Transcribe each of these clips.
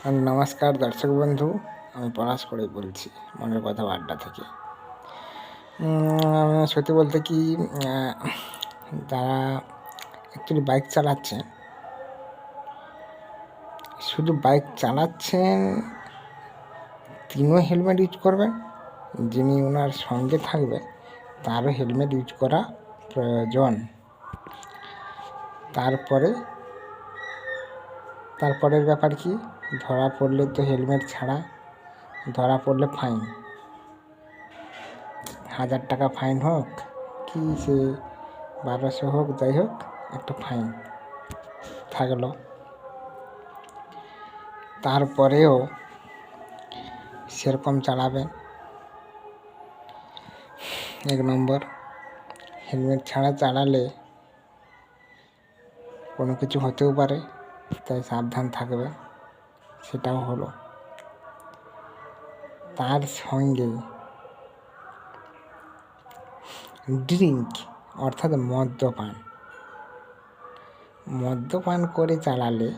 আর নমস্কার দর্শক বন্ধু, আমি পলাশ করে বলছি মনের কথা আড্ডা থেকে। সত্যি বলতে কি, যারা অ্যাকচুয়ালি বাইক চালাচ্ছেন, শুধু বাইক চালাচ্ছেন তিনিও হেলমেট ইউজ করবেন, যিনি ওনার সঙ্গে থাকবেন তারও হেলমেট ইউজ করা প্রয়োজন। তারপরের ব্যাপার কি, ধরা পড়লে তো হেলমেট ছাড়া ধরা পড়লে ফাইন, 1000 টাকা ফাইন হোক কি সে 1200 হোক, যাই হোক একটা ফাইন থাকলো। তারপরেও সেরকম চালাবেন। 1 নম্বর, হেলমেট ছাড়া চালালে কোনো কিছু হতেও পারে, তাই সাবধান থাকবে, সেটাও হলো। তার সঙ্গে ড্রিঙ্ক অর্থাৎ মদ্যপান করে চালালে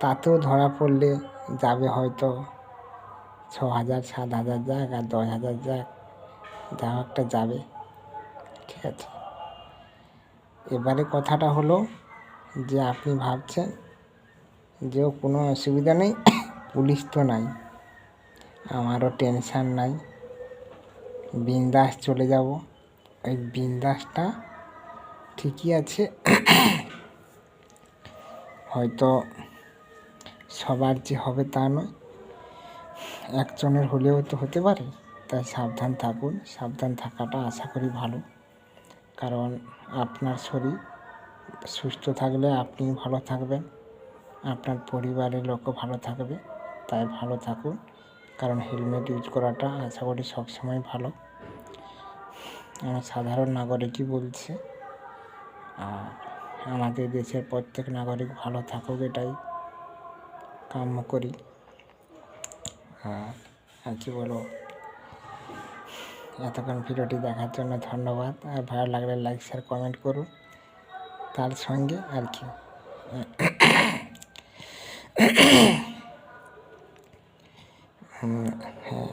তাতেও ধরা পড়লে যাবে হয়তো 6000 7000 যাক আর 10,000 যাক, যাও একটা যাবে, ঠিক আছে। এবারে কথাটা হলো যে আপনি ভাবছেন যে কোনো অসুবিধা নেই, পুলিশ তো নাই, আমারও টেনশান নাই, বিন্দাস চলে যাব। ওই বিন্দাসটা ঠিকই আছে, হয়তো সবার যে হবে তা নয়, একজনের হলেও তো হতে পারে। তাই সাবধান থাকুন, সাবধান থাকাটা আশা করি ভালো, কারণ আপনার শরীর সুস্থ থাকলে আপনি ভালো থাকবেন, আপনার পরিবারের লোকও ভালো থাকবে। তাই ভালো থাকুন, কারণ হেলমেট ইউজ করাটা আশা করি সবসময় ভালো। আমার সাধারণ নাগরিকই বলছে, আর আমাদের দেশের প্রত্যেক নাগরিক ভালো থাকুক, এটাই কাম্য করি। আর কি বলবো, এতক্ষণ ভিডিওটি দেখার জন্য ধন্যবাদ। আর ভালো লাগলে লাইক শেয়ার কমেন্ট করুন। তার সঙ্গে আর কি হ্যাঁ,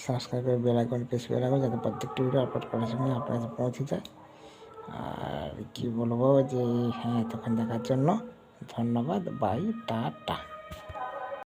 সাবস্ক্রাইব করে বেল আইকন প্রেস করে রাখুন, যাতে প্রত্যেকটি ভিডিও আপলোড করার সময় আপনার কাছে পৌঁছে যায়। আর কি বলবো যে হ্যাঁ, এতক্ষণ দেখার জন্য ধন্যবাদ। Bye, tata.